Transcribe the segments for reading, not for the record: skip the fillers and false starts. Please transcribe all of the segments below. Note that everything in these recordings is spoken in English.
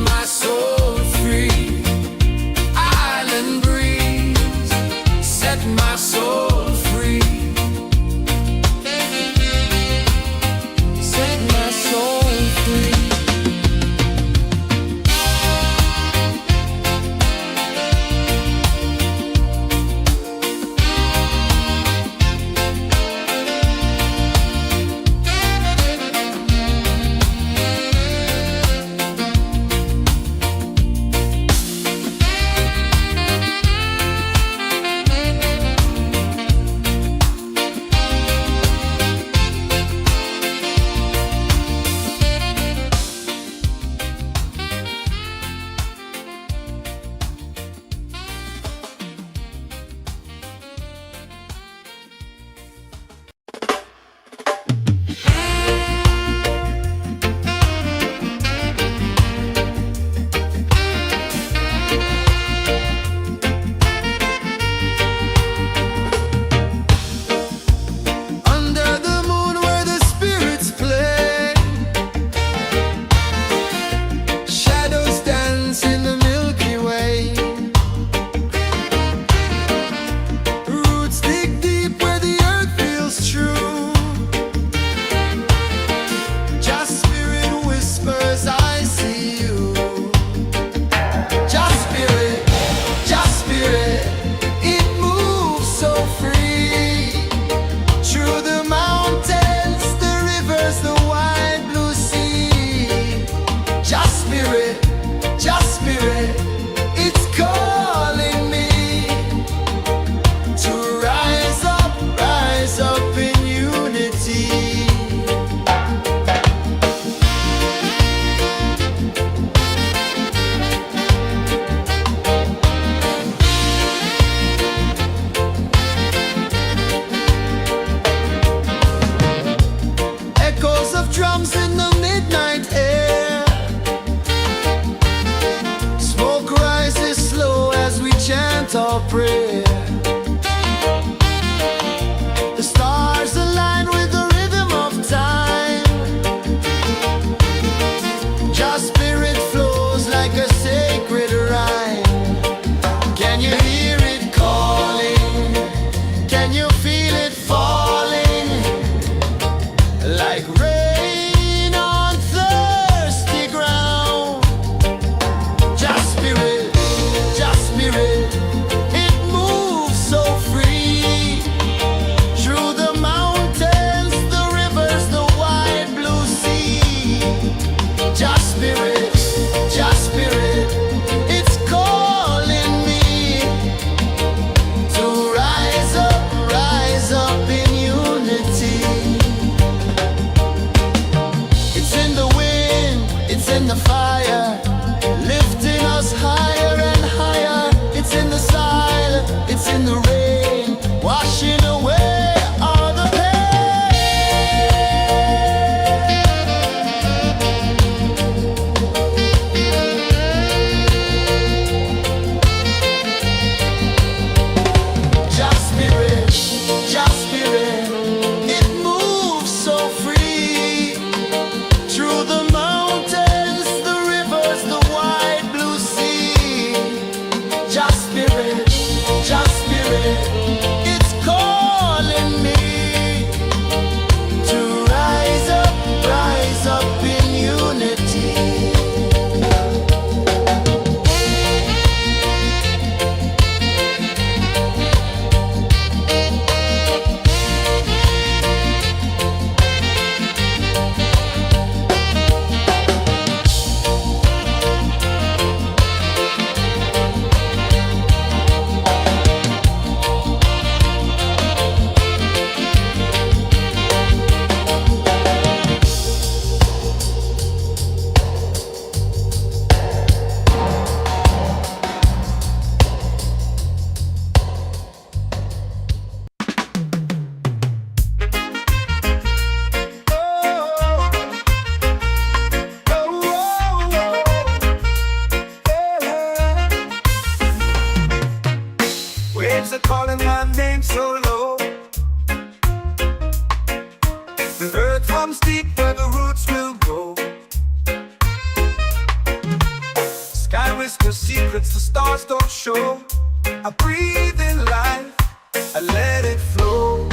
my soul free. Island breeze, set my soul free. Set my soul free. Drums in the midnight air. Smoke rises slow as we chant our prayer. The stars align with the rhythm of time. Just spirit flows like a sacred rhyme. Can you hear it calling? Can you feel it falling? Like rain it skies, 'cause secrets the stars don't show. I breathe in life, I let it flow.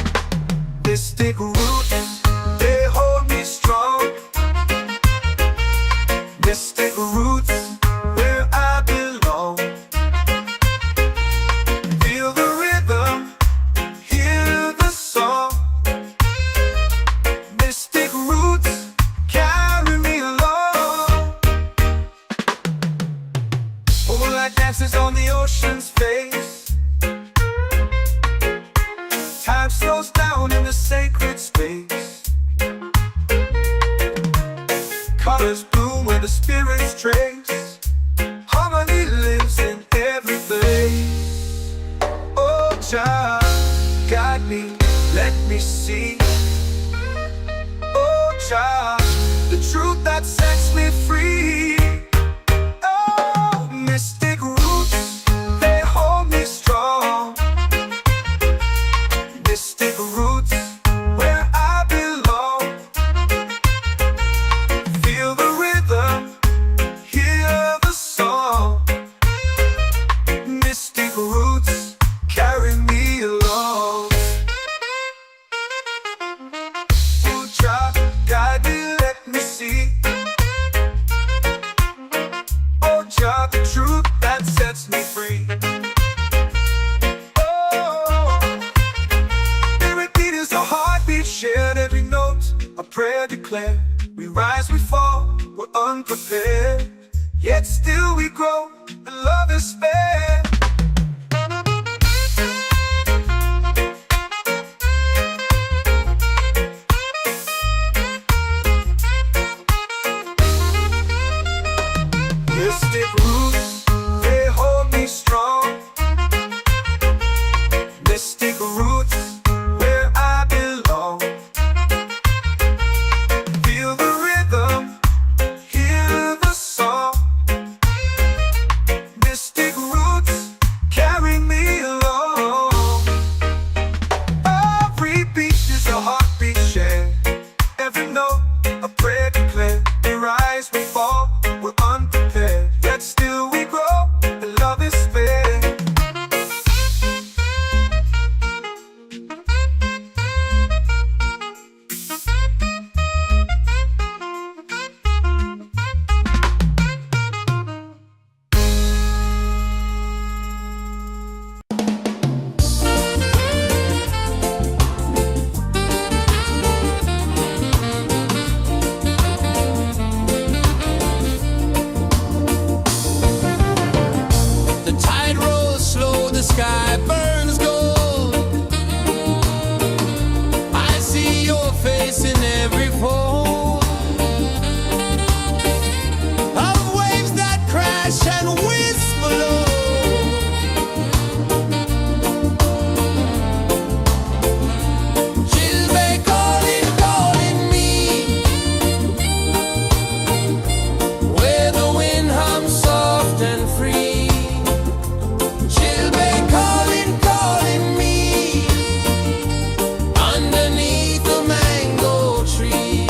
Mystic roots, they hold me strong. Mystic roots, where I belong. Feel the rhythm, hear the song. Mystic roots, carry me along. Moonlight dances on the ocean's face. Time slows down in the sacred space. Colors bloom where the spirits trace. Harmony lives in every place. Oh, Jah, guide me, let me see. Oh, Jah, the truth that sets me free. Oh, mystic roots, they hold me strong. Mystic roots, where I belong. Feel the rhythm, hear the song. Mystic roots, carry me along. Oh, Jah, guide me, let me see. Oh, Jah, the truth that sets me free. Oh, spirit beat is a heartbeat shared, every note a prayer declared. We rise, we fall, we're unprepared, yet still we grow, and love is spared. Mystic roots, they hold me strong. Mystic roots, where I belong. Feel the rhythm, hear the song. Mystic roots, carry me along. Every beat is a heartbeat shared, every note a prayer declared. We rise, we fall, we're unprepared, yet still we grow, and love is spared. The tide rolls slow, the sky burns gold. I see your face in every fold of waves that crash and whisper low. Chilbay calling, calling me, where the wind hums soft and free. Chilbay calling, calling me, underneath the mango tree.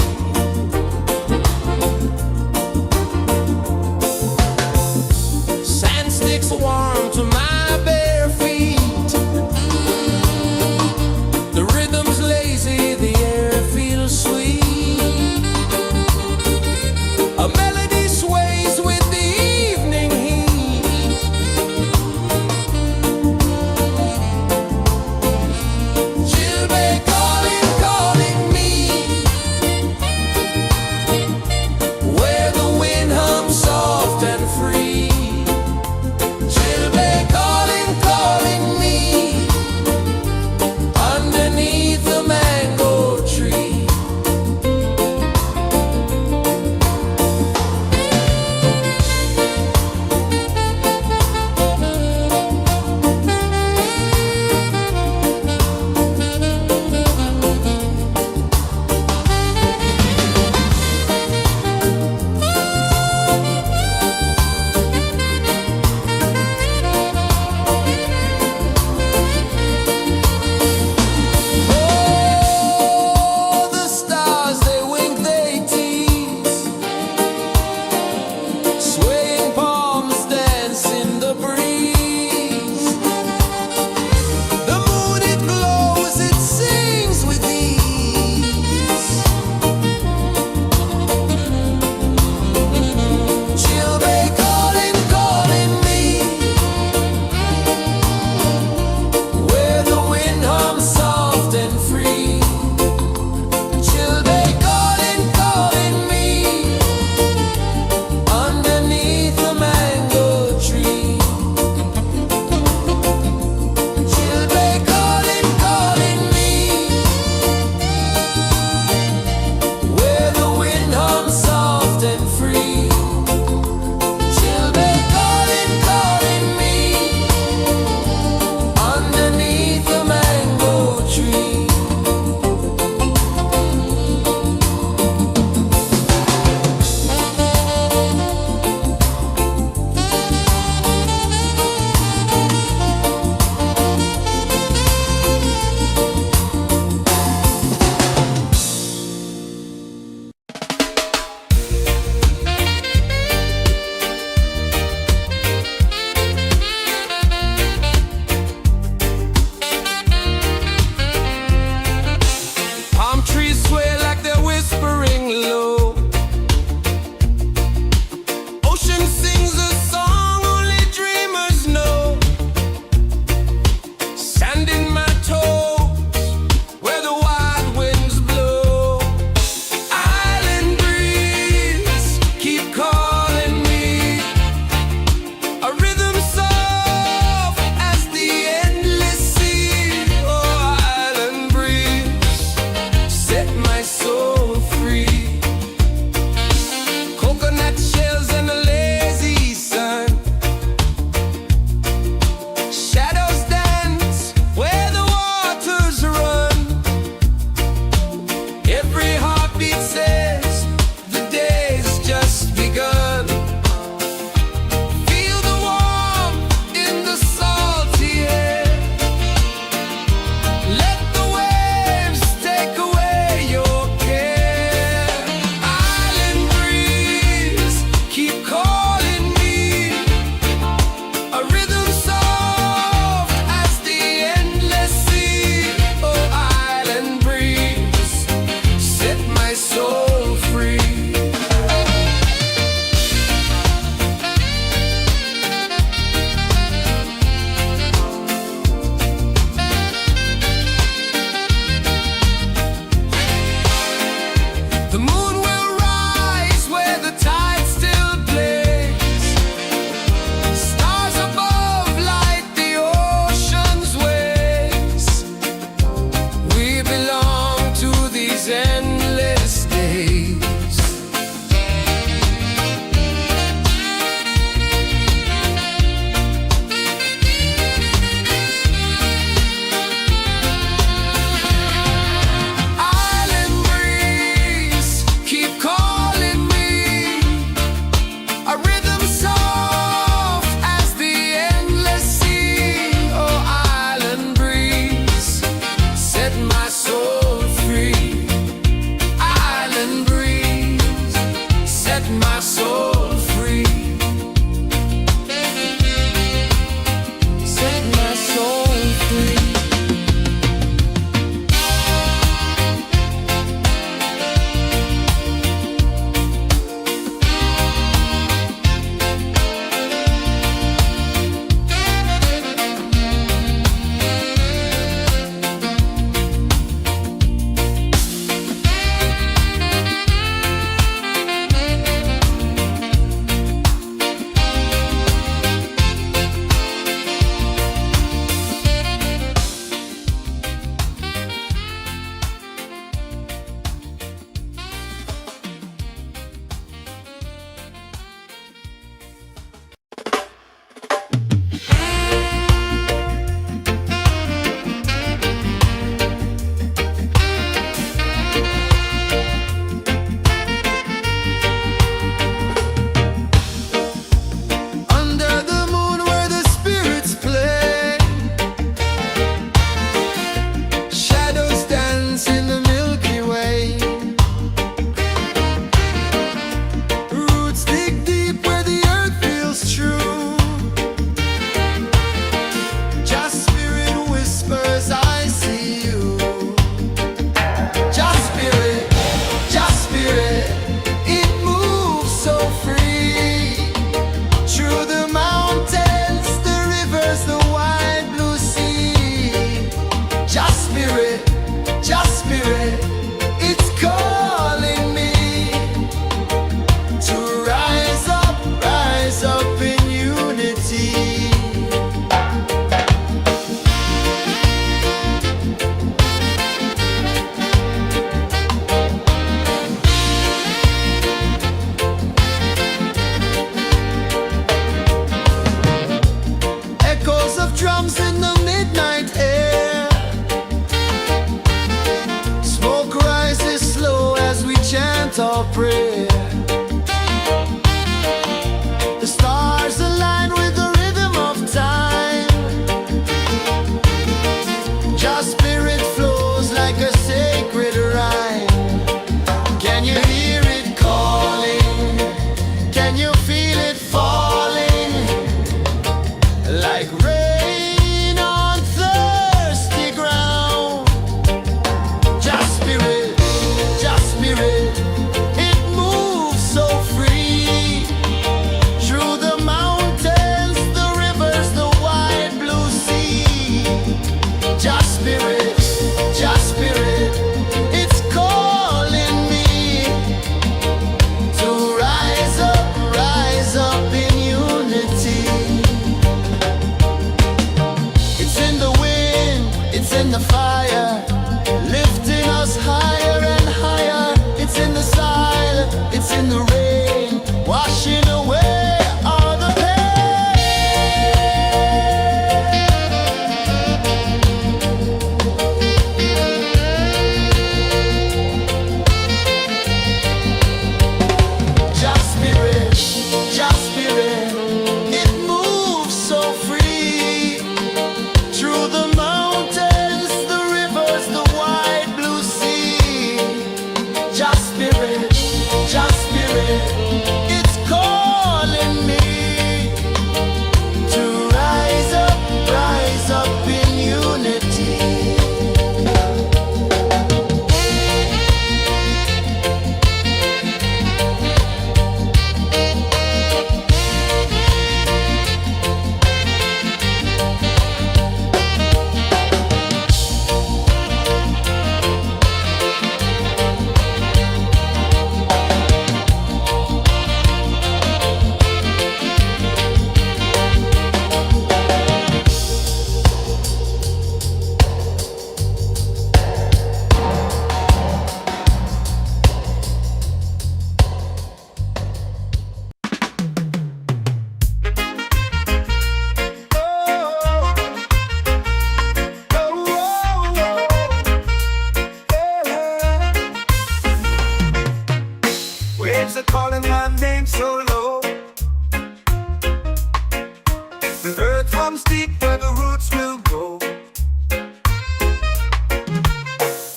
runs deep where the roots will go.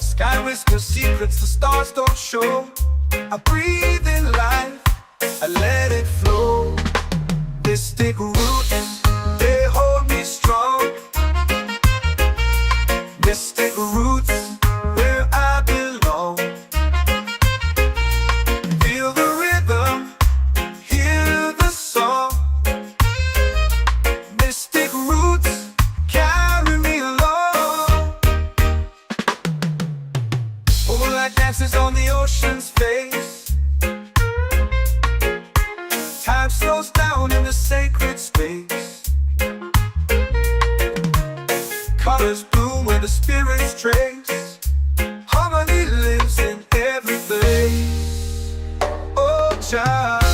Sky whispers secrets the stars don't show. I breathe in life, I let it flow. Mystic roots, they hold me strong. Mystic roots, where I belong. Feel the rhythm, hear the song. Mystic roots, carry me along. Moonlight dances on the ocean's face. Time slows down in the sacred space. Colors bloom where the spirits trace. Harmony lives in every place. Oh, child,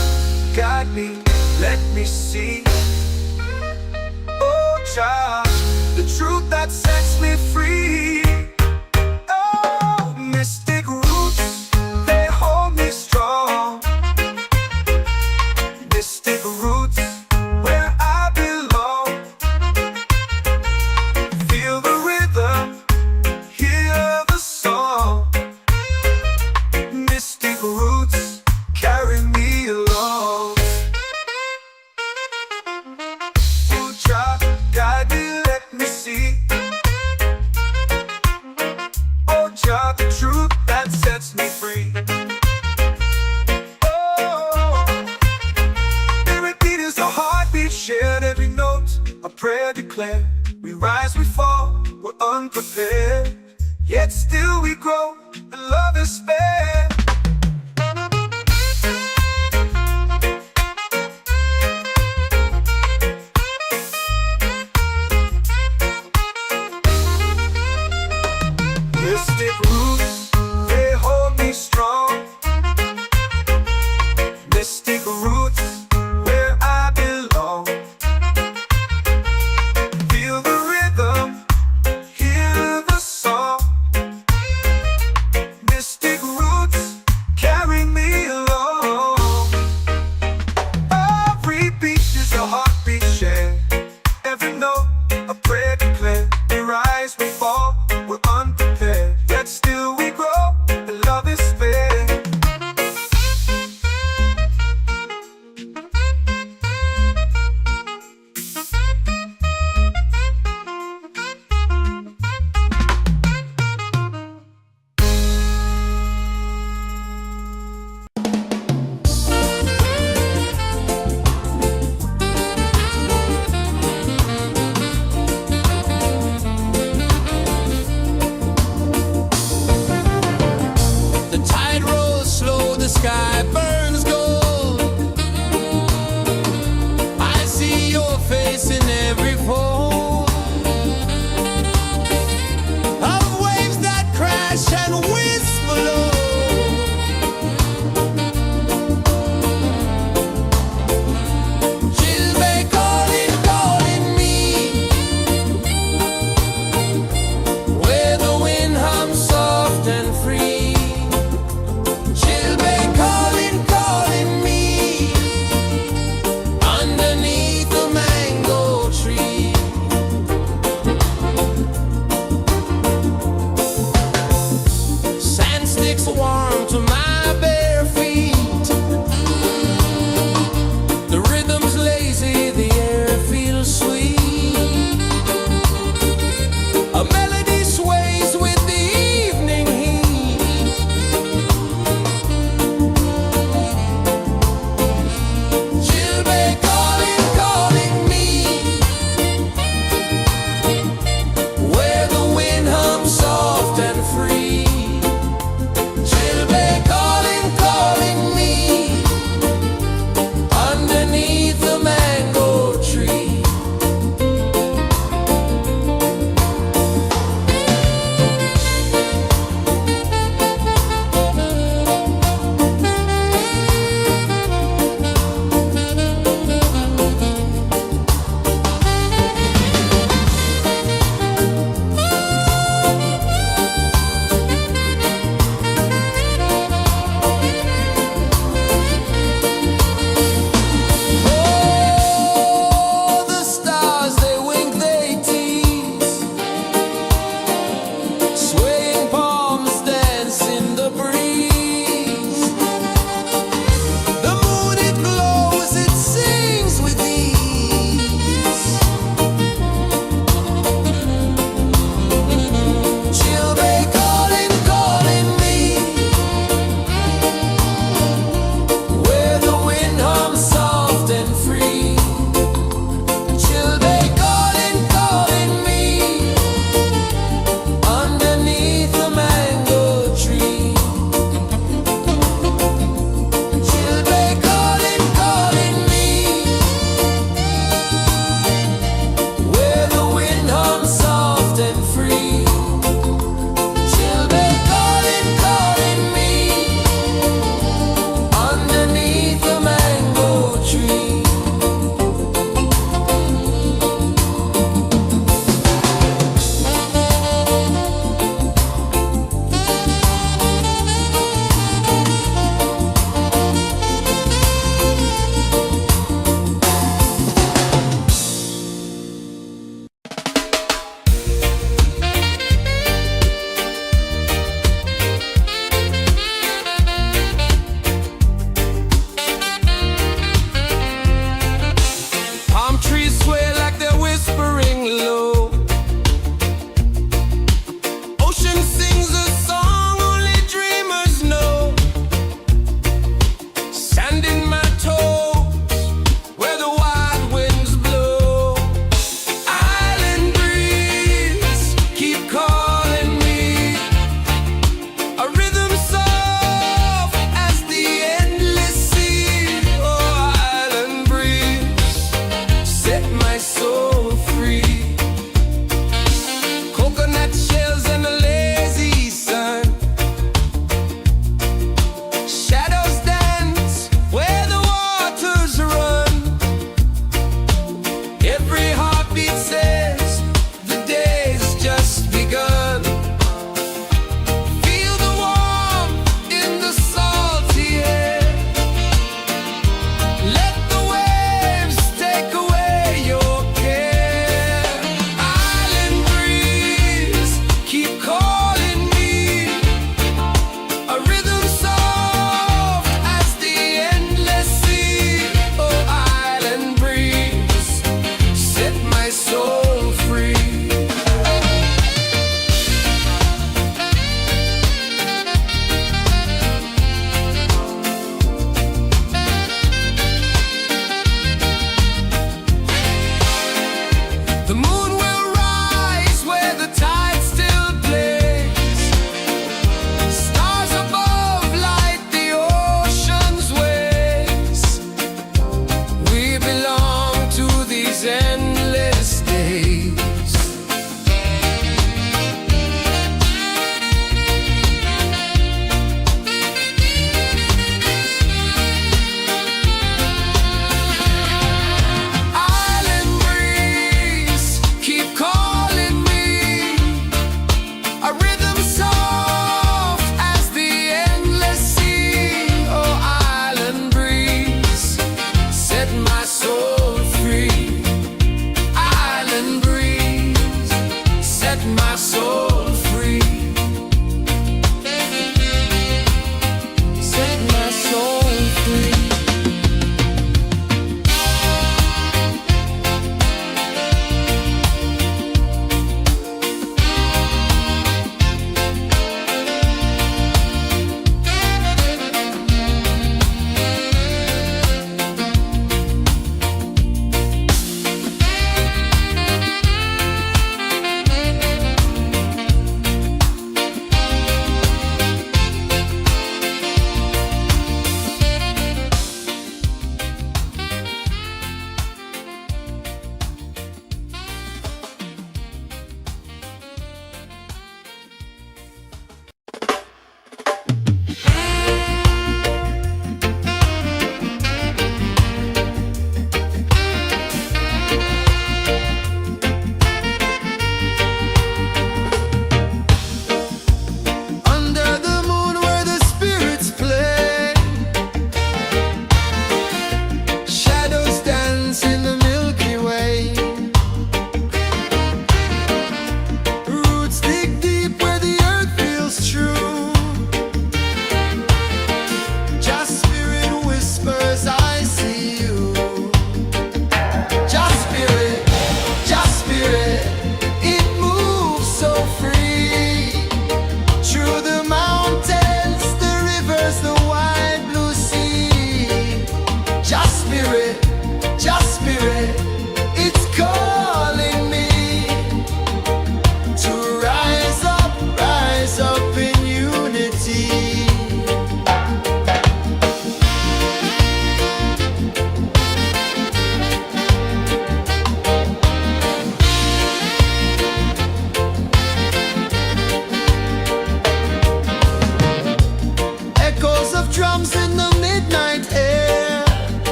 guide me, let me see. Oh, child, the truth that sets me free. Oh, mystic roots, they hold me strong. Mystic roots, where I belong. Feel the rhythm, hear the song. Mystic roots, carry me along. Oh, child, guide me, let me see. Oh, child, the truth that sets me free. Heartbeat shared, every note a prayer declared. We rise, we fall, we're unprepared, yet still we grow, and love is spared. Mystic roots, they hold me strong. Mystic roots, where I belong. Feel the rhythm, hear the song. Mystic roots,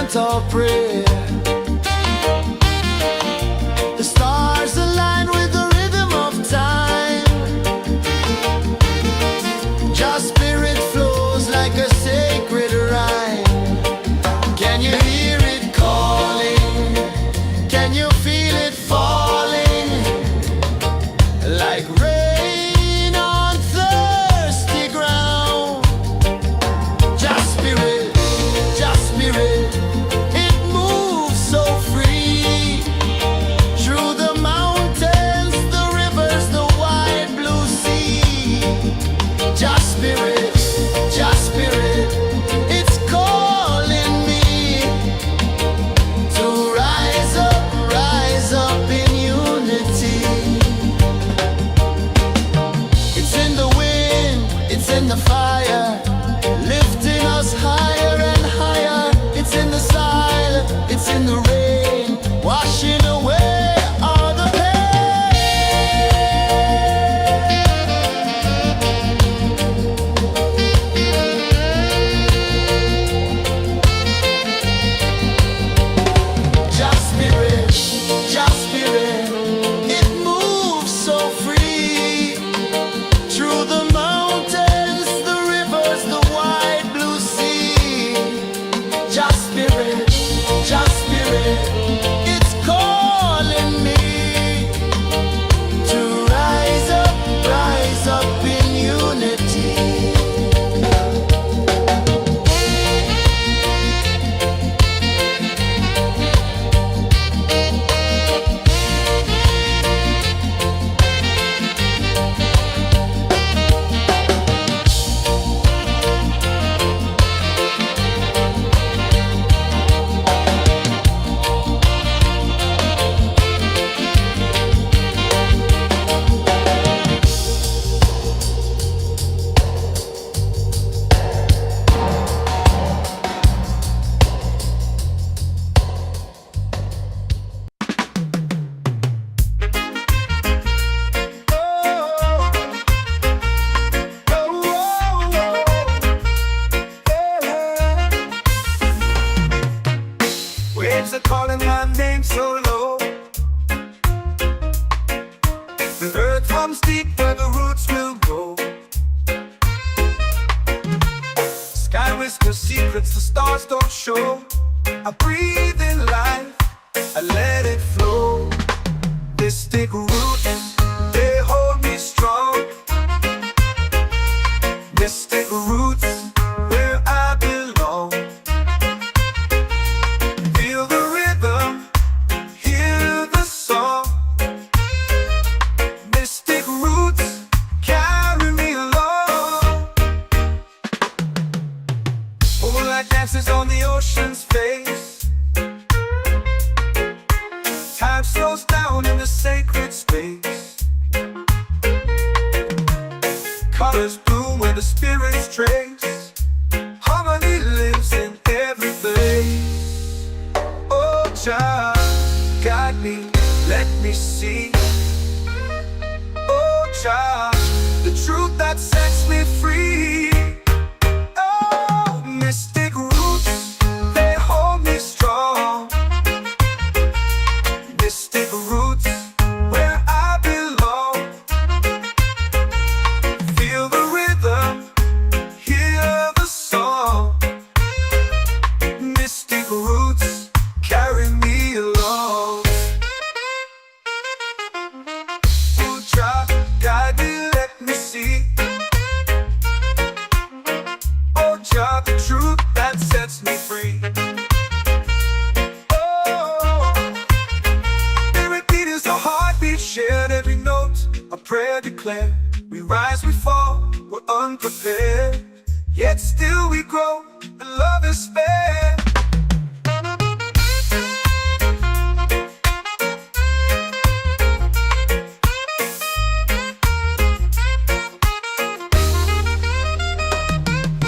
chant or pray. The stars align with the rhythm of time. Just spirit flows like a sacred rhyme. Can you hear it calling? Can you feel it falling? Like rain on thirsty ground. Just spirit, it moves so free. Through the mountains, the rivers, the wide blue sea. Just spirit, it's calling me to rise up in unity. It's in the wind, it's in the fire, lifting us higher and higher. It's in the silence, it's in the rain, washing away all the pain. Just spirit, it moves so free. Through the mountains, the rivers, the wide blue sea. Just spirit, it's calling me to rise up in unity. Waves are calling my name so low. The earth runs deep where the roots will go. Sky whispers secrets the stars don't show. I breathe in life, I let it flow. Mystic roots, they hold me strong. Mystic roots, where I belong. Feel the rhythm, hear the song. Mystic roots, carry me along. Moonlight dances on the ocean's face. Time slows down in the sacred space. Colors bloom where the spirits trace. Harmony lives in every place. Oh, child, guide me, let me see. Oh, child, the truth that sets me free. Oh, mystic roots, they hold me strong. Mystic roots, where I belong. Feel the rhythm, hear the song. Mystic roots, carry me along. Oh, child, guide me, let me see. Oh, child, the truth that sets me free. Oh, every beat is a heartbeat shared, every note a prayer declared. We rise, we fall, we're unprepared, yet still we grow, and love is spared.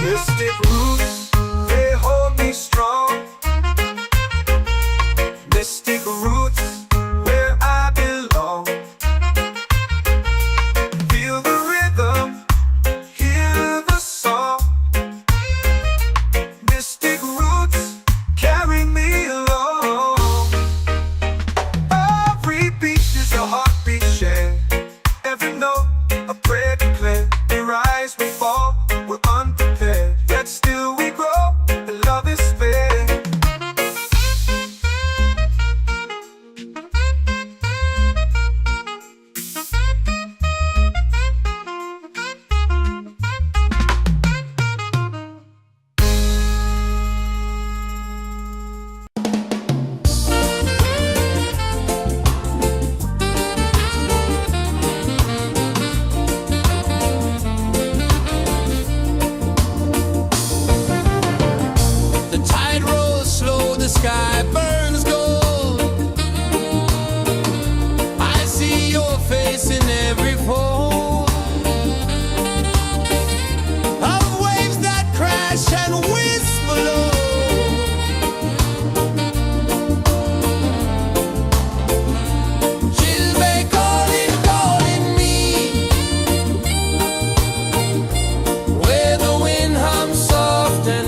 Mystic roots, they hold me strong. Mystic roots, where I belong. Feel the rhythm, hear the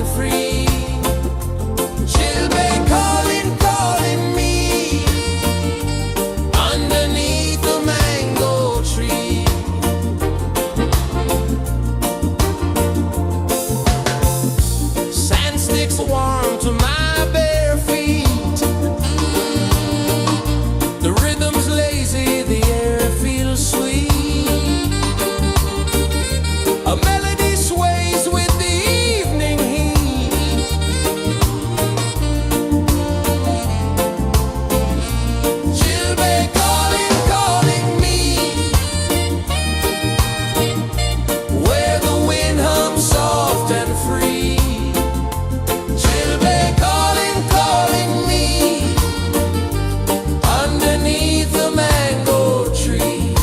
and free. Children calling, calling me underneath the mango tree. Sand sticks warm to my bare feet. The rhythm's lazy, the air feels sweet. A melody sways with the evening heat. Children calling, calling me where the wind hums soft and free. Children calling, calling me underneath the mango tree.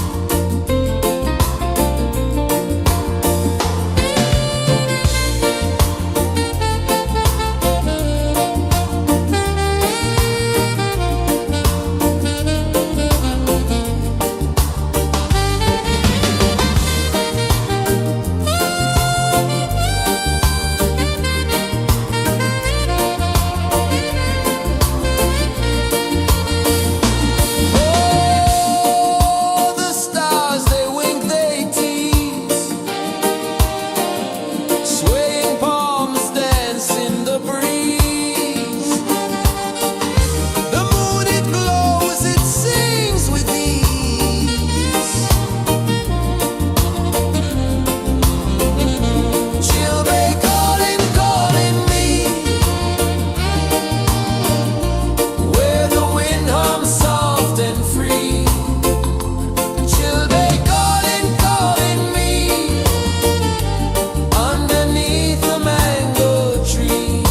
Oh, the stars, they wink, they tease. Swaying palms dance in the breeze. The moon, it glows, it sings with ease. Children calling, calling me where the wind hums soft and free. Children calling, calling me underneath the mango tree.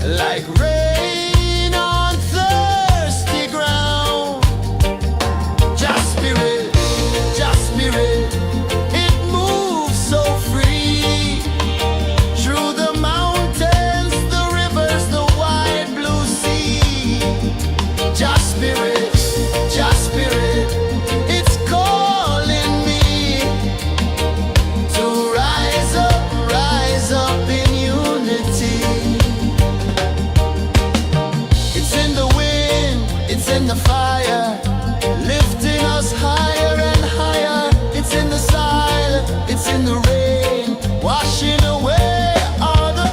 like rain on thirsty ground. Just spirit, it moves so free through the mountains, the rivers, the wide blue sea. Just spirit, it's calling me to rise up in unity. It's in the wind, it's in the fire, lifting us higher and higher. It's in the silence, it's in the rain, washing away all the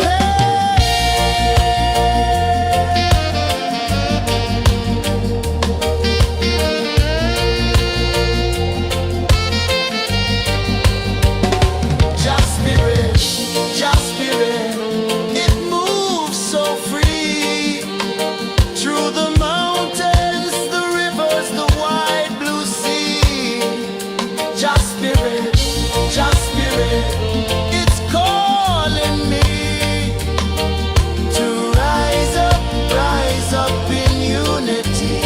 Just spirit, it moves so free through the mountains, the rivers, the wide blue sea. Just spirit, it's calling me to rise up in unity.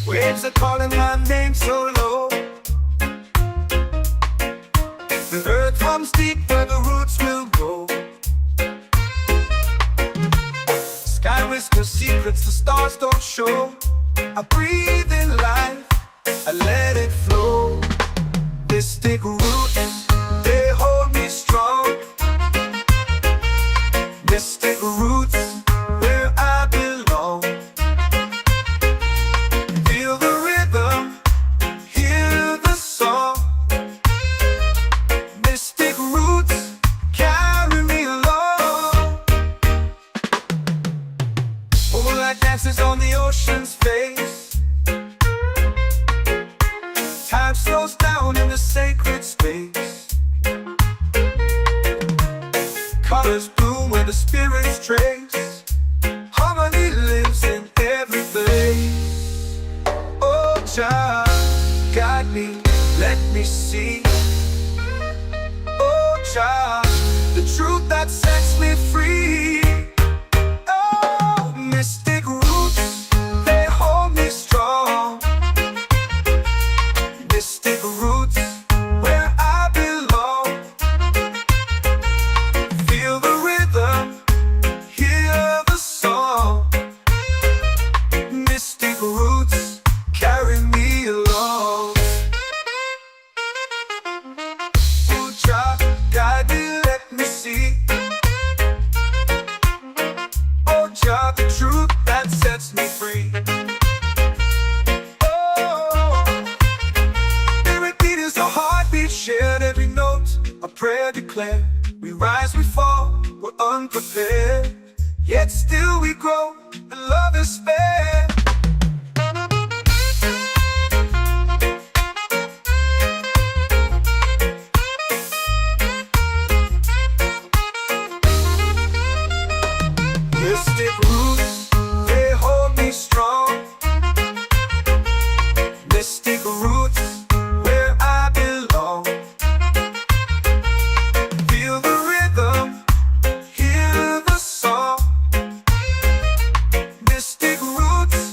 Waves are calling my name so low. The earth runs deep where the roots will go. Sky whispers secrets the stars don't show. I breathe in life, I let it flow. Mystic roots, they hold me strong. Mystic roots, where I belong. Feel the rhythm, hear the song. Mystic roots, carry me along. Moonlight dances on the ocean's face. Time slows down in the sacred space. Colors bloom where the spirits trace. Harmony lives in every place. Oh, child, guide me, let me see. Oh, child, the truth that sets me free. Oh, mystic roots, they hold me strong. Mystic roots, where I belong. Feel the rhythm, hear the song. Mystic roots, carry me along. Oh, child, guide me, let me see. Oh, child, the truth that sets me free. Oh, spirit beat is a heartbeat, shared every note. A prayer declared. We rise, we fall, we're unprepared. Yet still we grow, and love is fair. Mystic roots, they hold me strong. Mystic roots, where I belong. Feel the rhythm, hear the song. Mystic roots,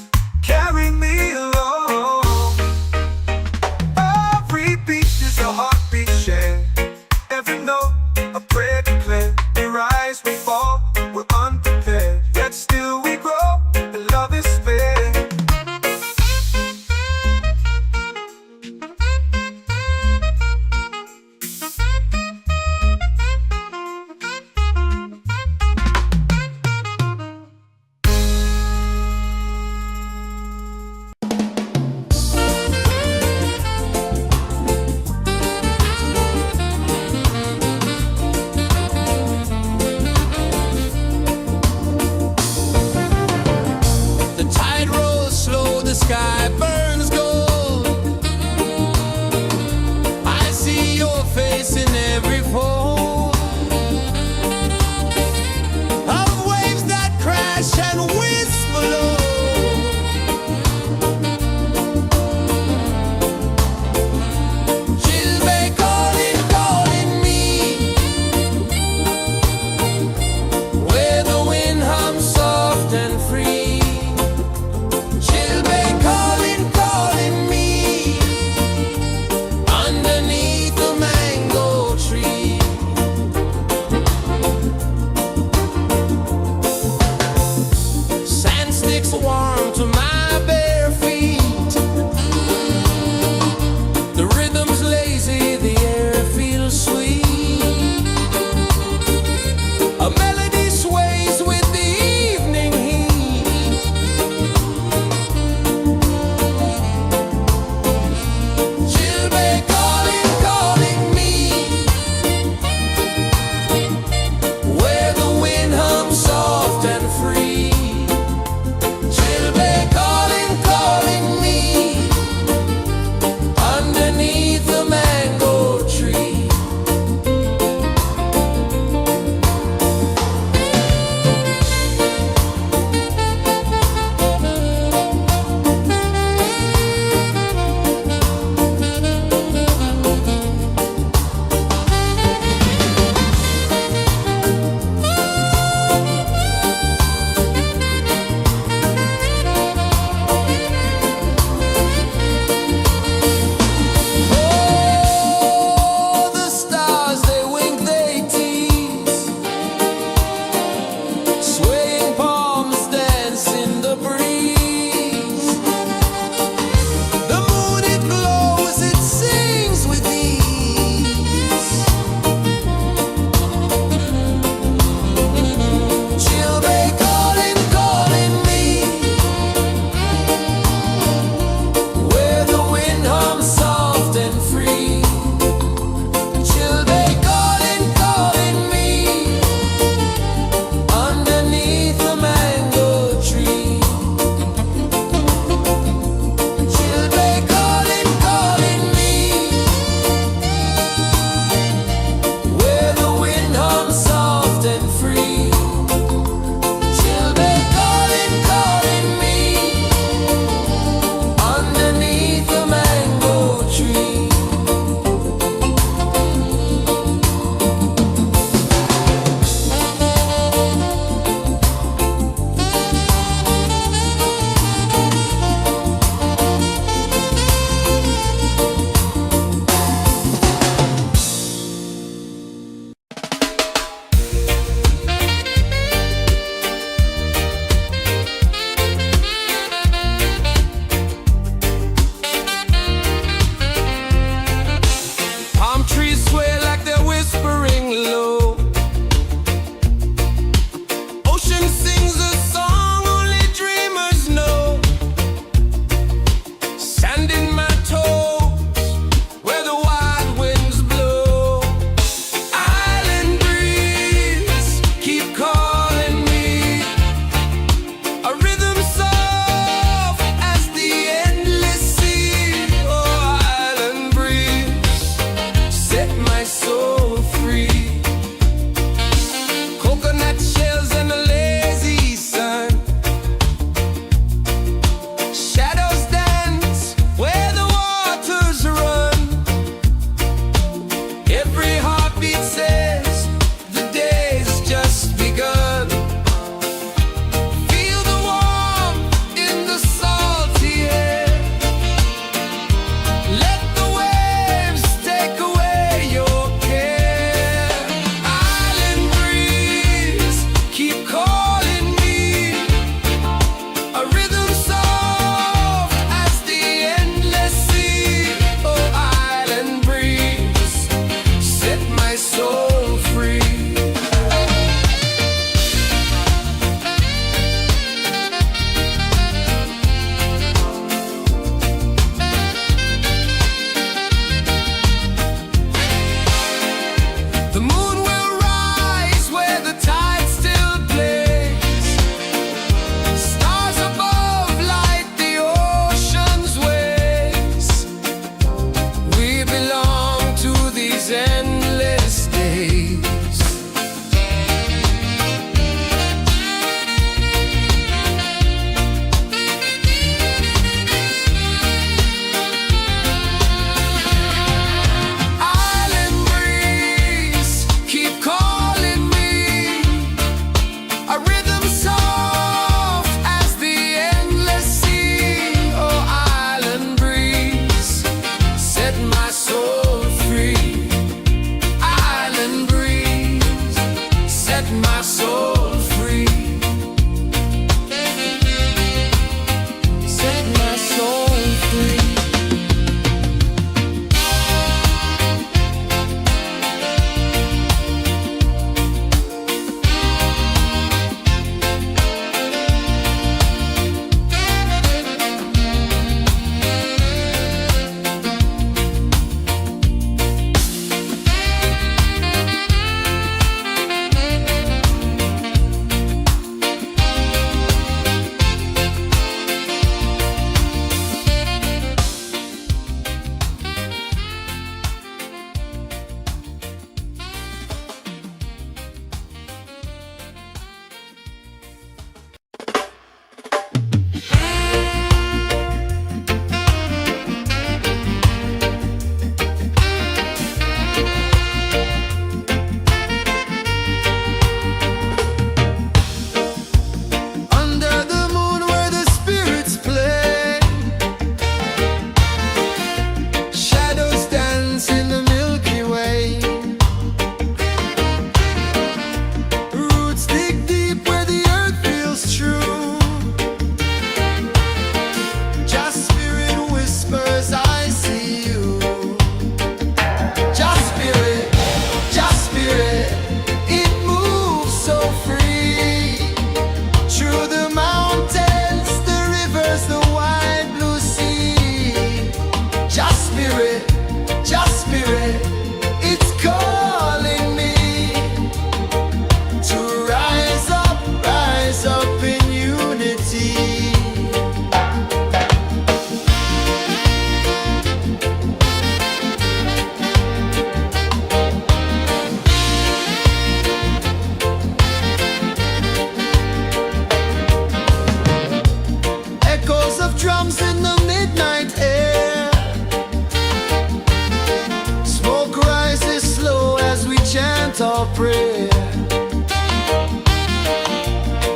our prayer.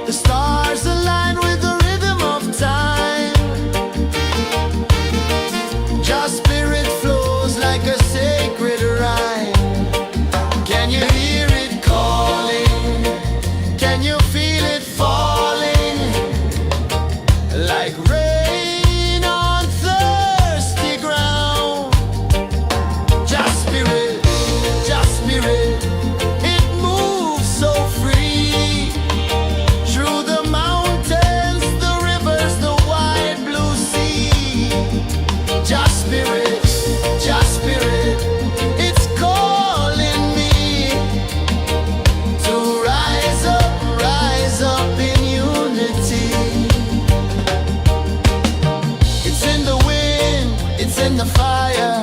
The stars align with the rhythm of time. Your spirit flows like a sacred rhyme. Can you hear it calling? Can you feel it falling? Like rain on thirsty ground. Just spirit, it moves so free. Through the mountains, the rivers, the wide blue sea. Just spirit, it's calling me to rise up in unity. It's in the wind, it's in the fire,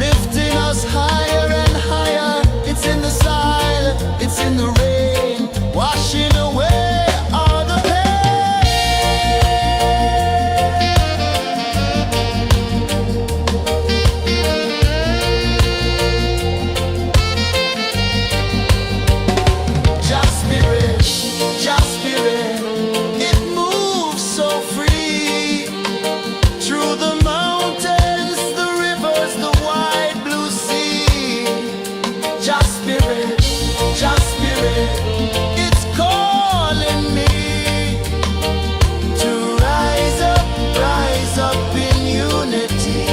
lifting us higher and higher. It's in the silence, it's in the rain, washing away all the Just spirit, it moves so free. Through the mountains, the rivers, the wide blue sea. Just spirit, it's calling me to rise up in unity.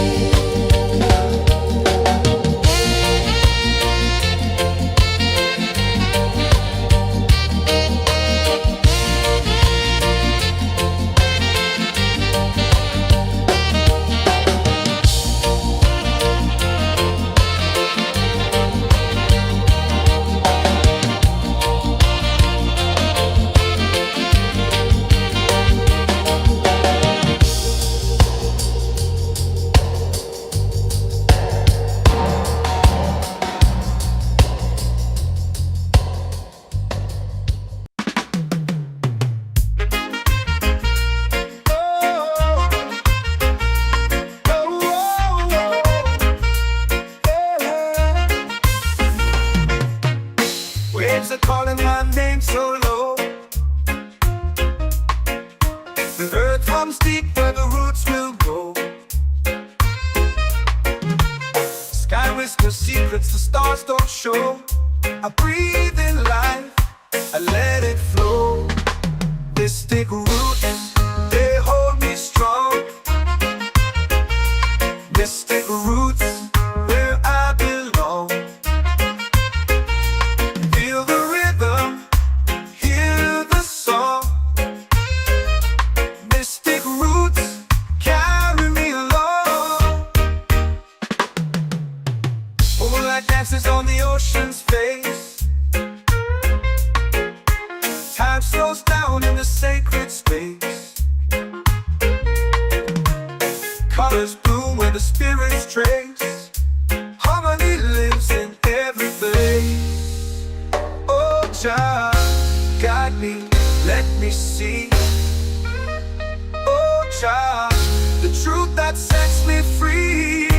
Waves are calling my name so low. The earth hums deep where the roots will go. Sky whispers secrets the stars don't show. I breathe in life, I let it flow. Mystic roots, they hold me strong. Mystic roots, where I belong. Feel the rhythm, hear the song. Mystic roots, carry me along. Moonlight dances on the ocean's face. Time slows down in the sacred space. Colors bloom where the spirits trace. Harmony lives in every face. Oh, Jah, guide me, let me see. Oh, Jah, the truth that sets me free.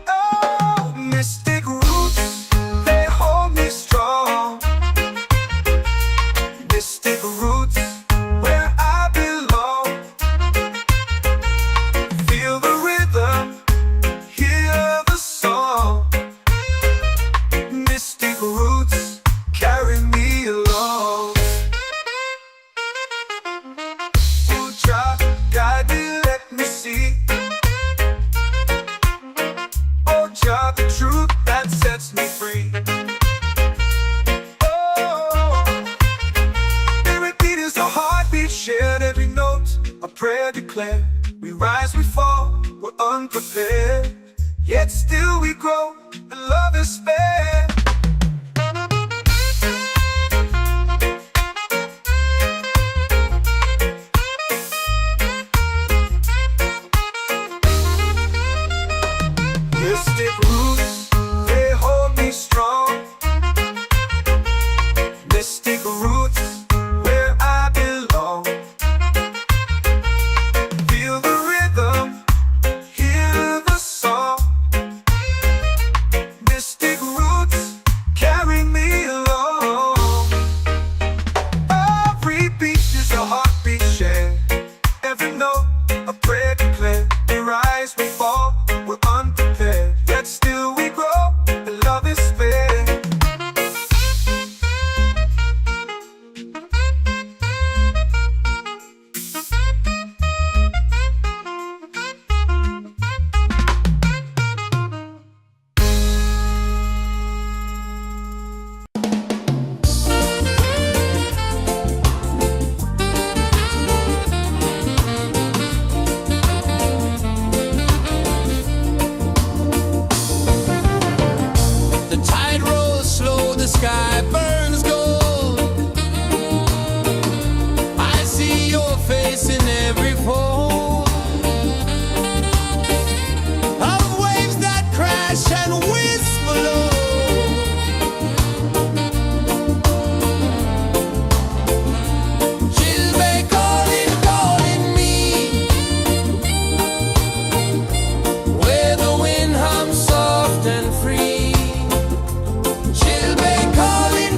Oh, mystic roots, they hold me strong. Mystic roots, where I belong. Feel the rhythm, hear the song. Mystic roots, carry me along. Oh, Jah, guide me, let me see. Oh, Jah, the truth that sets me free. Oh, spirit beat is a heartbeat, shared every note. A prayer declared. We rise, we fall, we're unprepared. Yet still we grow, and love is spared. Mystic roots, they hold me strong. Mystic roots, where I belong. Feel the rhythm, hear the song. Mystic roots, the sky burns gold. I see your face in every fold of waves that crash and whisper low. She'll be calling, calling me where the wind hums soft and free. She'll be calling,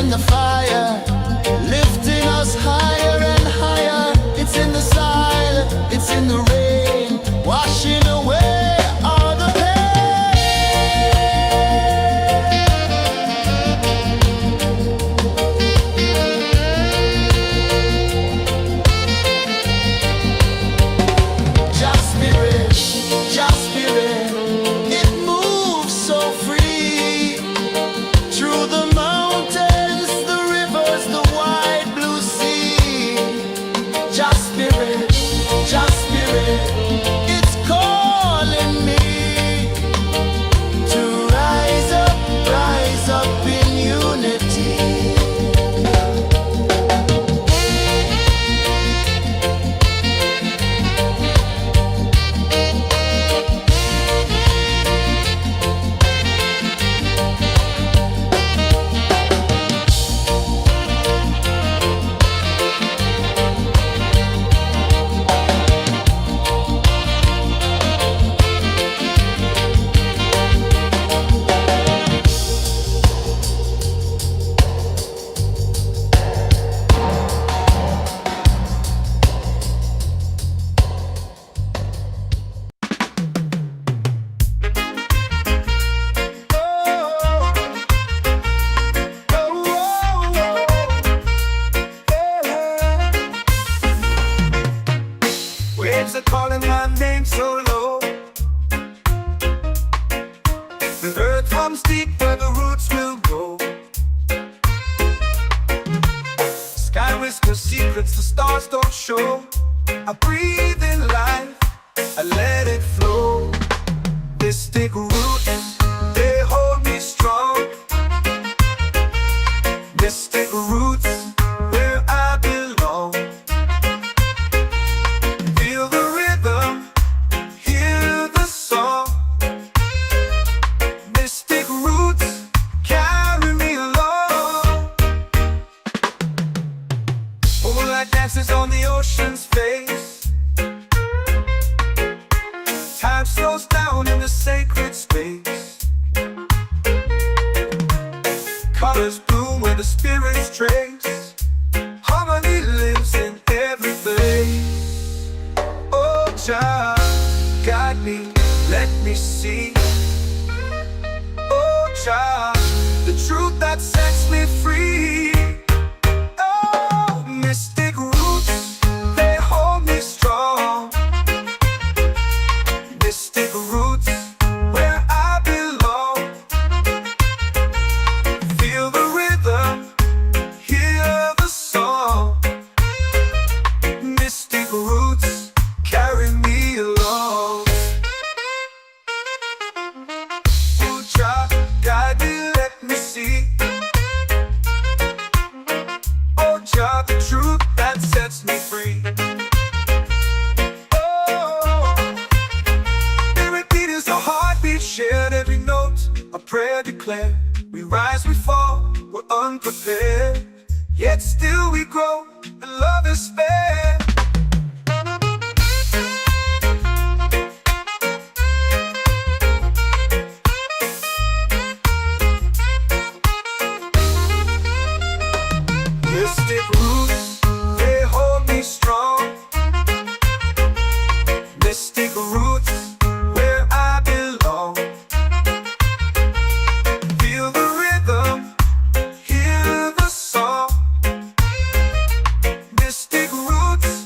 in the fire, lifting us higher and higher. It's in the silence, it's in the rain, washing away all the pain. Just spirit, just spirit, it moves so free through the mountains, the rivers, the wide blue sea. Just spirit, it's calling me to rise up in unity. Waves are calling my name so low. The earth hums deep where the roots will go. Sky whispers secrets the stars don't show. I breathe in life, I let it flow. Mystic roots, they hold me strong. Mystic roots, where I belong. Feel the rhythm, hear the song. Mystic roots, carry me along. Moonlight dances on the ocean's face. Time slows down in the sacred space. Colors bloom where the spirits trace. Harmony lives in every place. Oh, Jah, guide me, let me see. Oh, Jah, the truth that sets me free. Oh, mystic roots, they hold me strong. Mystic roots, where I belong. Feel the rhythm, hear the song. Mystic roots, carry me along. Oh, Jah, guide me, let me see. Oh, Jah, the truth that sets me free. Oh, every beat is a heartbeat, shared every note, a prayer declared. We rise, we fall, we're unprepared, yet still we grow, and love is spared. Mystic roots, they hold me strong. Mystic roots, where I belong. Feel the rhythm, hear the song. Mystic roots,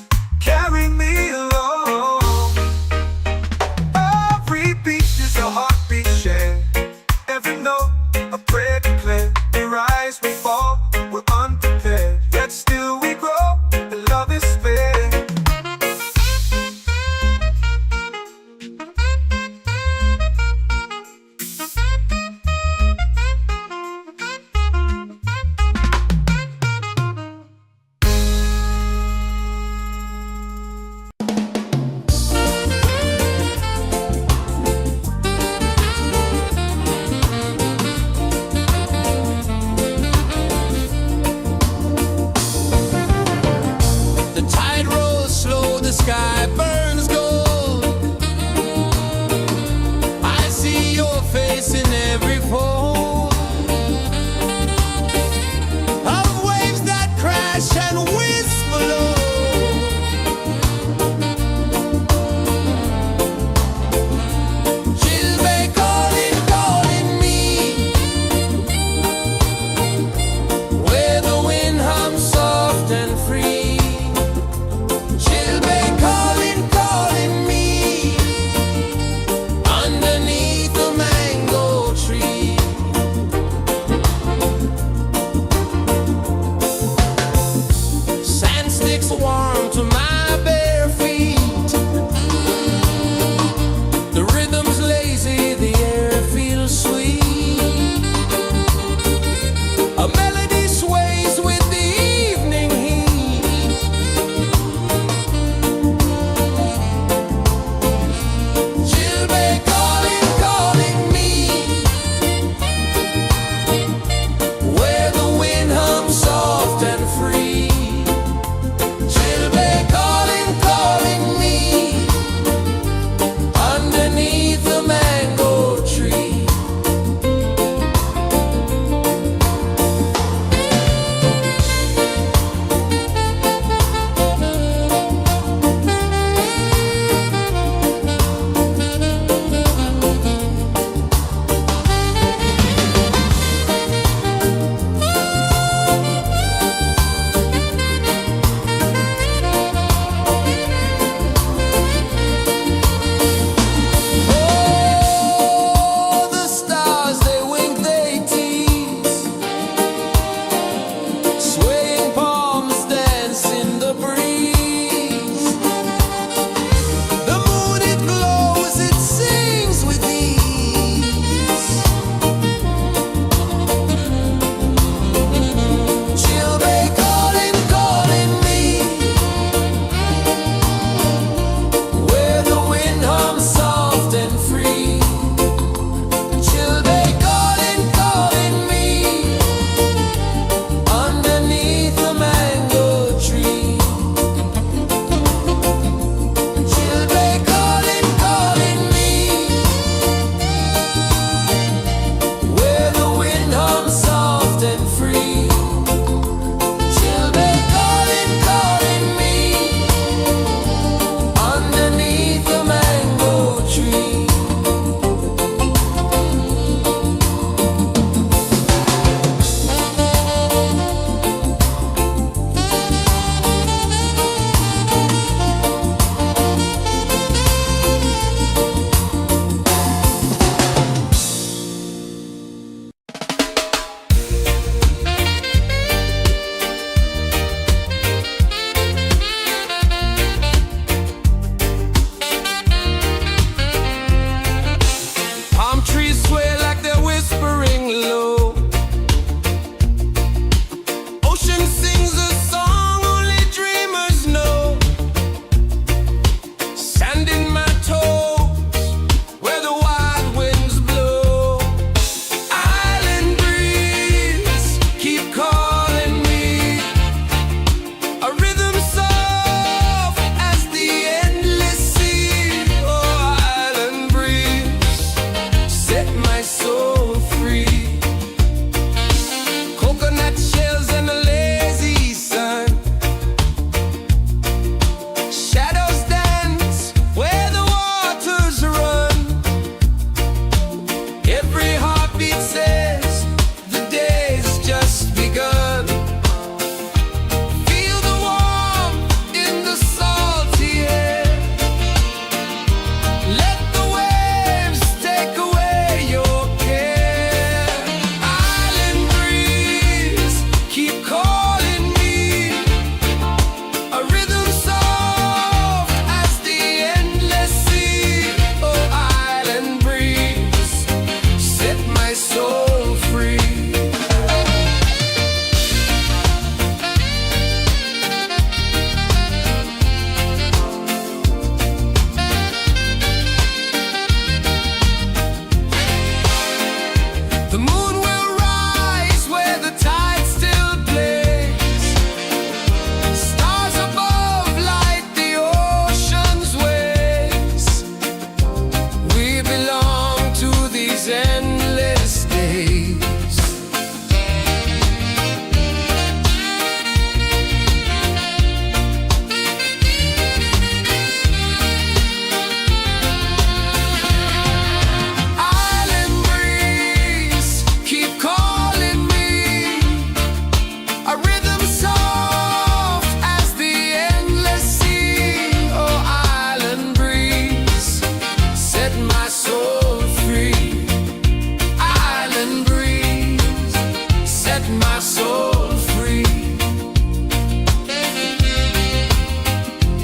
set my soul free.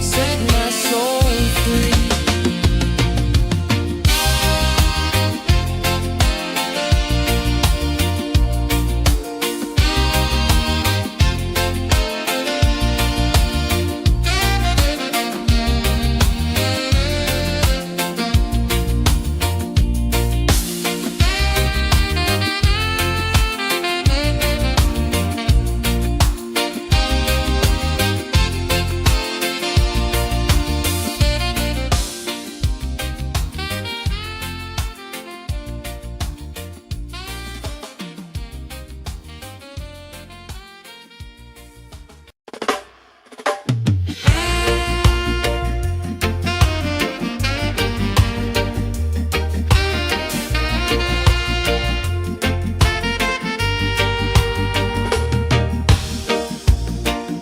Set my soul free.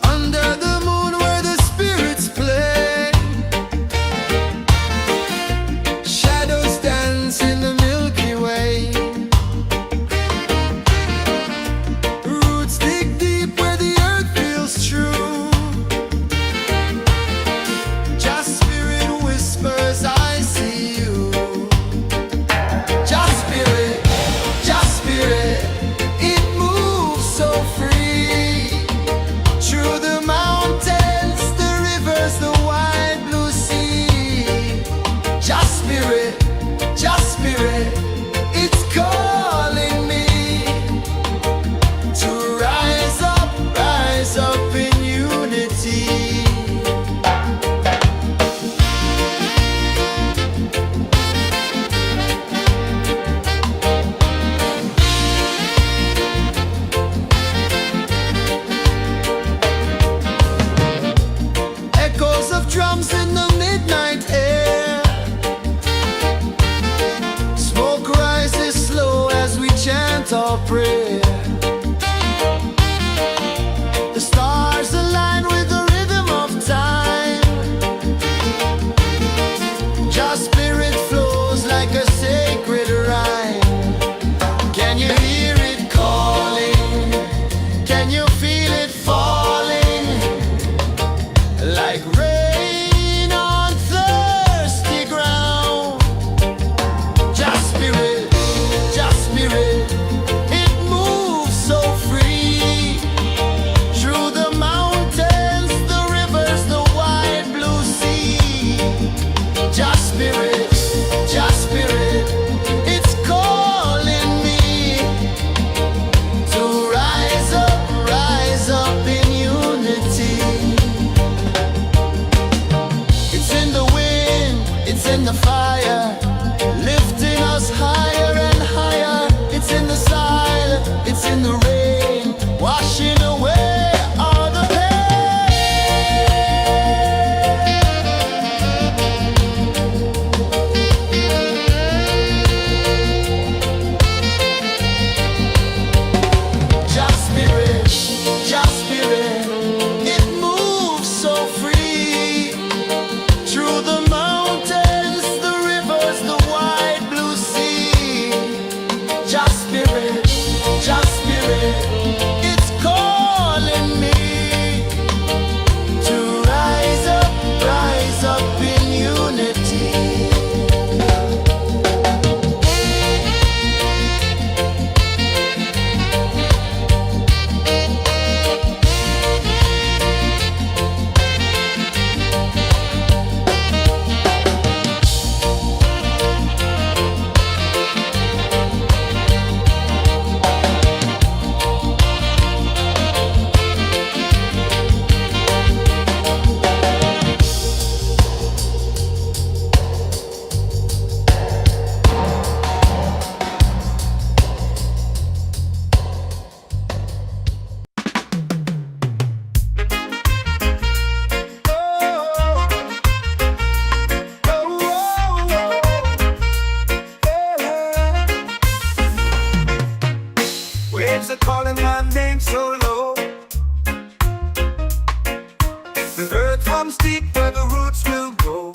Under the moon where the spirits play, shadows dance in the Milky Way. Roots dig deep where the earth feels true. Just spirit whispers, I see you. Just spirit, it moves so free. Through the mountains, the rivers, the wide blue sea. Just spirit, it's calling me to rise up in unity. Echoes of drums in the midnight air. Smoke rises slow as we chant our prayer. The stars align with the rhythm of time. Just spirit flows like a sacred rhyme. Can you hear it calling? Can you feel it falling? Like rain on thirsty ground. Just spirit, it moves so free. Through the mountains, the rivers, the wide blue sea. Just spirit, it's calling me to rise up in unity. It's in the wind, it's in the fire, lifting us higher and higher. It's in the silence, it's in the rain, washing away all the pain. Just spirit, it moves so free. Through the mountains, the rivers, the wide blue sea. Just spirit, it's calling me to rise up in unity. Waves are calling my name so low. The earth runs deep where the roots will go.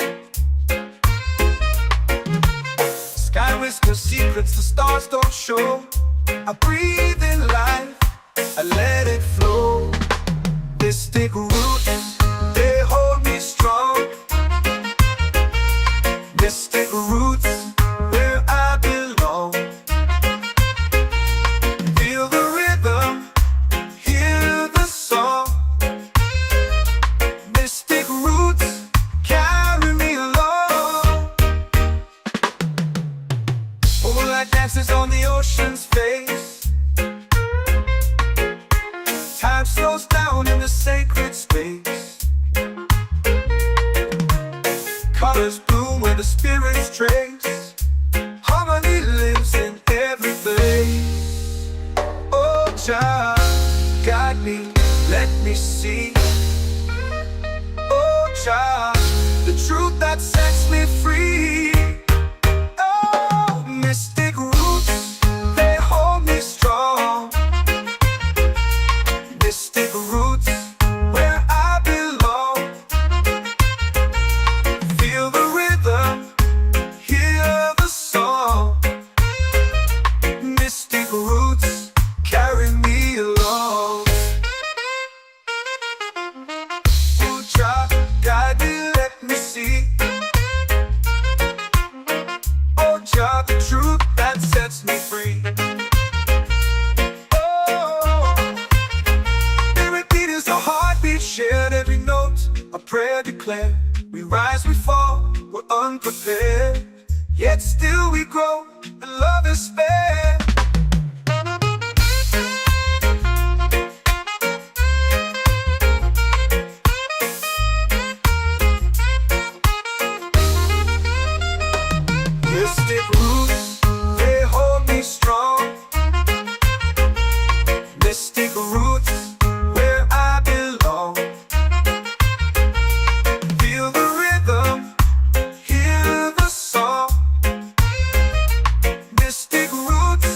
Sky whispers secrets the stars don't show. I breathe in life, I let it flow. Mystic roots, they hold me strong. Mystic roots, where I belong. Feel the rhythm, hear the song. Mystic roots, carry me along. Moonlight dances on the ocean's face. Time slows down in the sacred space. Colors bloom where the spirits trace. Harmony lives in every place. Oh, child, guide me, let me see. Oh, child, the truth that sets me free. Oh, mystic roots, they hold me strong. Mystic roots, where I belong. Feel the rhythm, hear the song. Mystic roots, carry me along. Oh, child, guide me, let me see. Oh, child, the truth that sets me free. Oh, every beat is a heartbeat shared, every note a prayer declared. We rise, we fall, we're unprepared, yet still we grow, and love is fair. Mystic roots, they hold me strong. Mystic roots, where I belong. Feel the rhythm, hear the song. Mystic roots,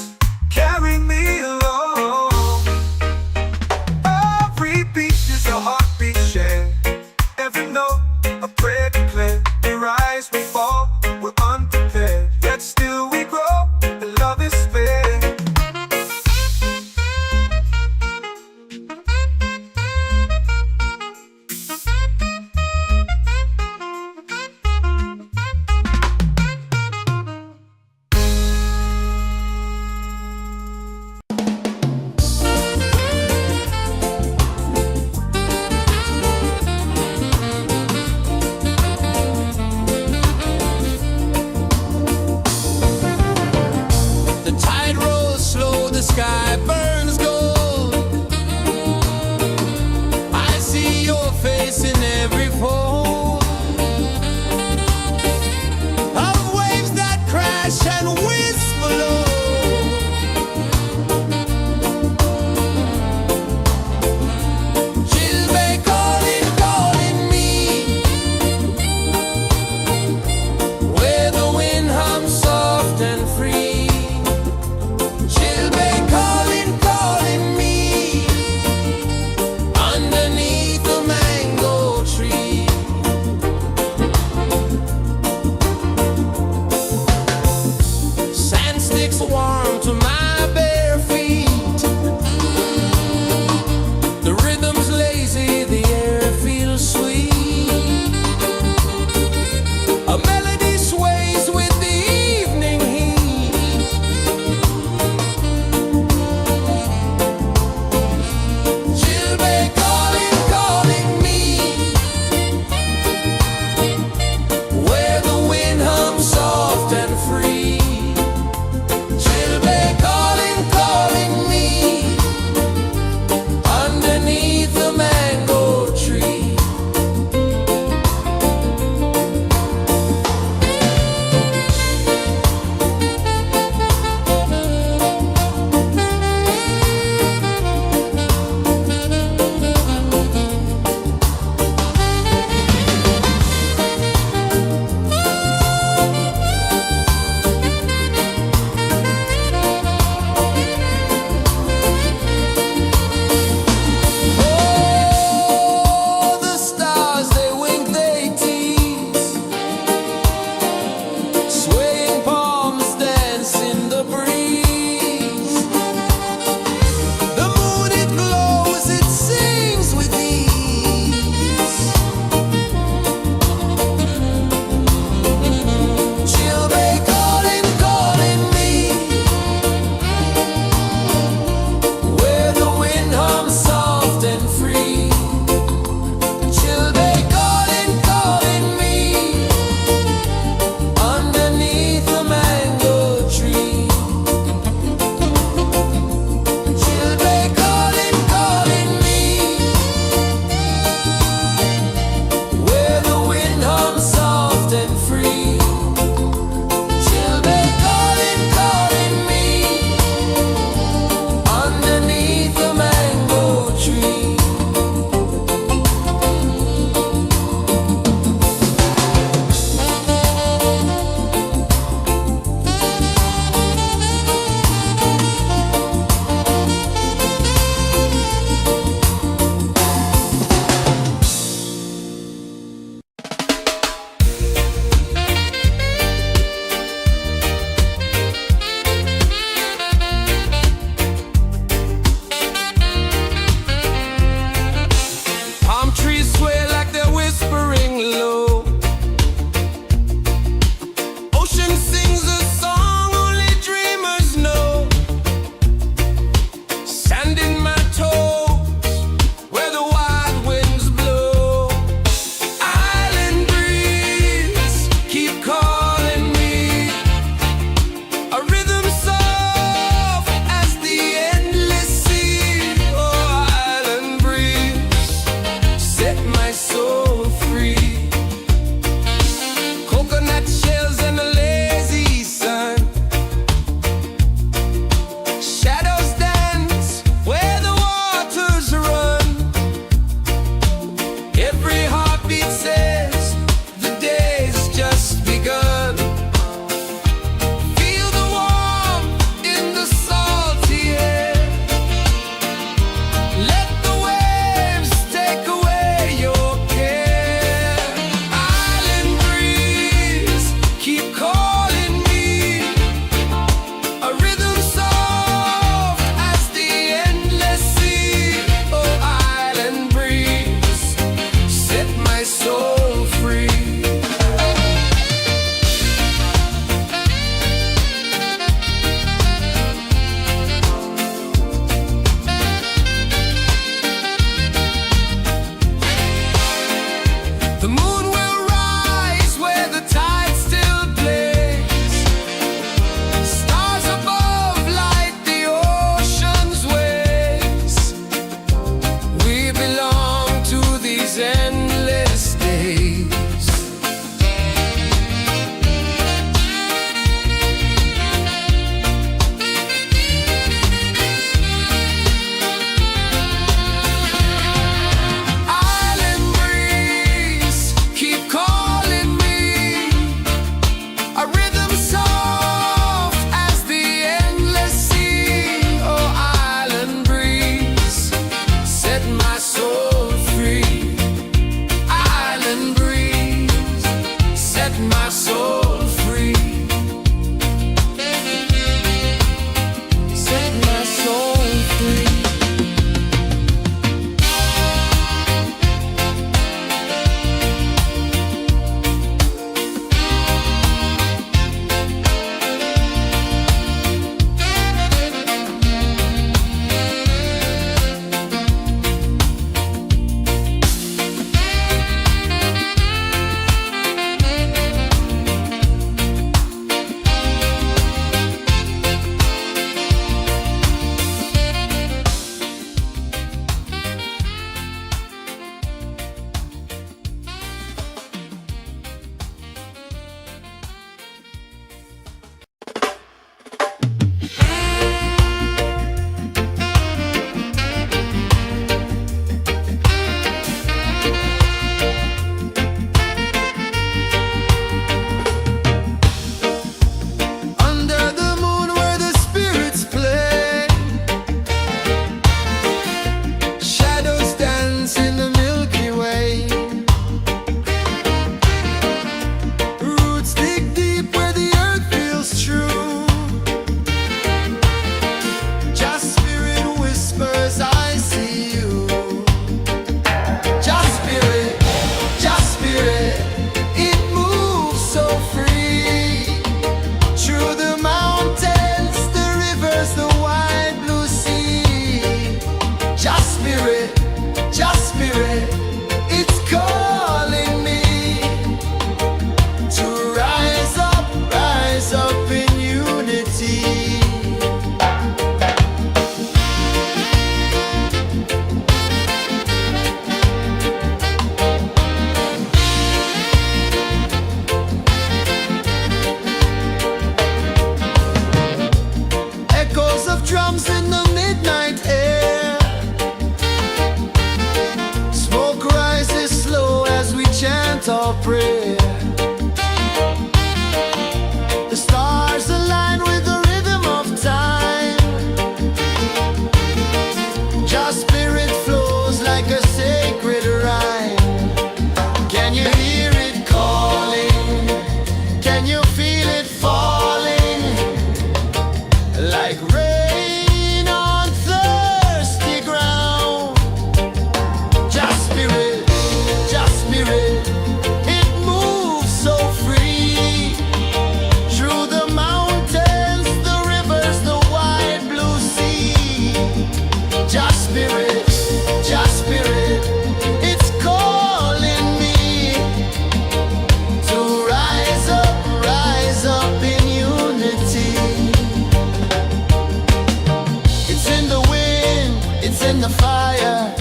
in the fire,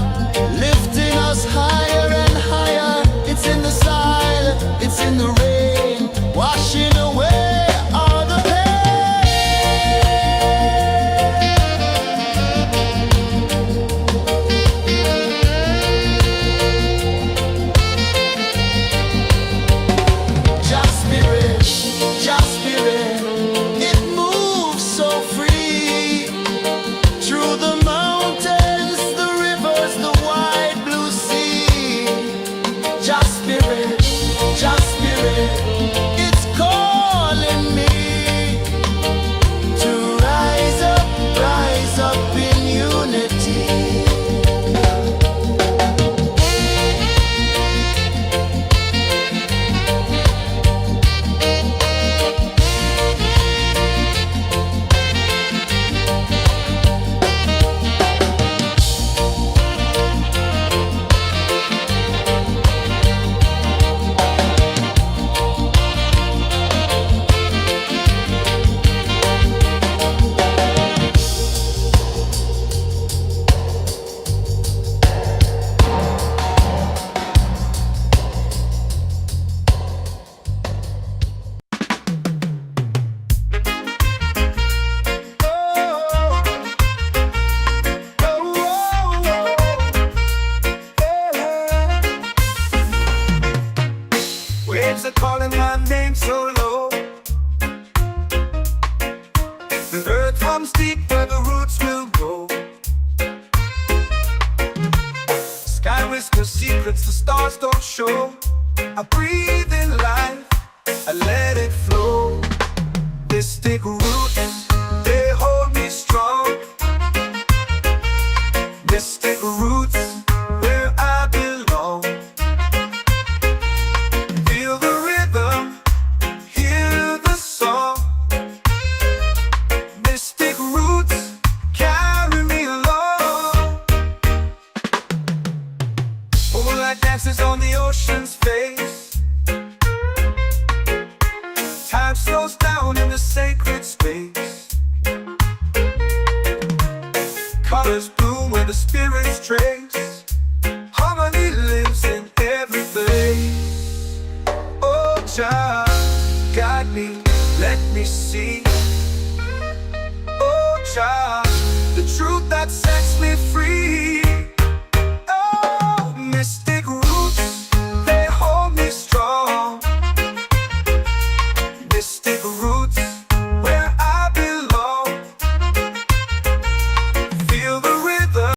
lifting us higher and higher. It's in the silence, it's in the rain, washing away all the Just spirit, just spirit, it moves so free through the mountains, the rivers, the wide blue sea. Just spirit, it's calling me to rise up in unity. Waves are calling my name so low. The earth comes deep where the roots will go. Sky whispers secrets the stars don't show. I breathe in life, I let it flow. They stick roots, they hold me strong. They stick roots where I belong. Feel the rhythm, hear the song. Mystic roots carry me along. Moonlight dances on the ocean's face. Time slows down in the sacred space. Colors bloom where the spirits trace. Harmony lives in every face. Oh, Jah, guide me, let me see. Oh, Jah,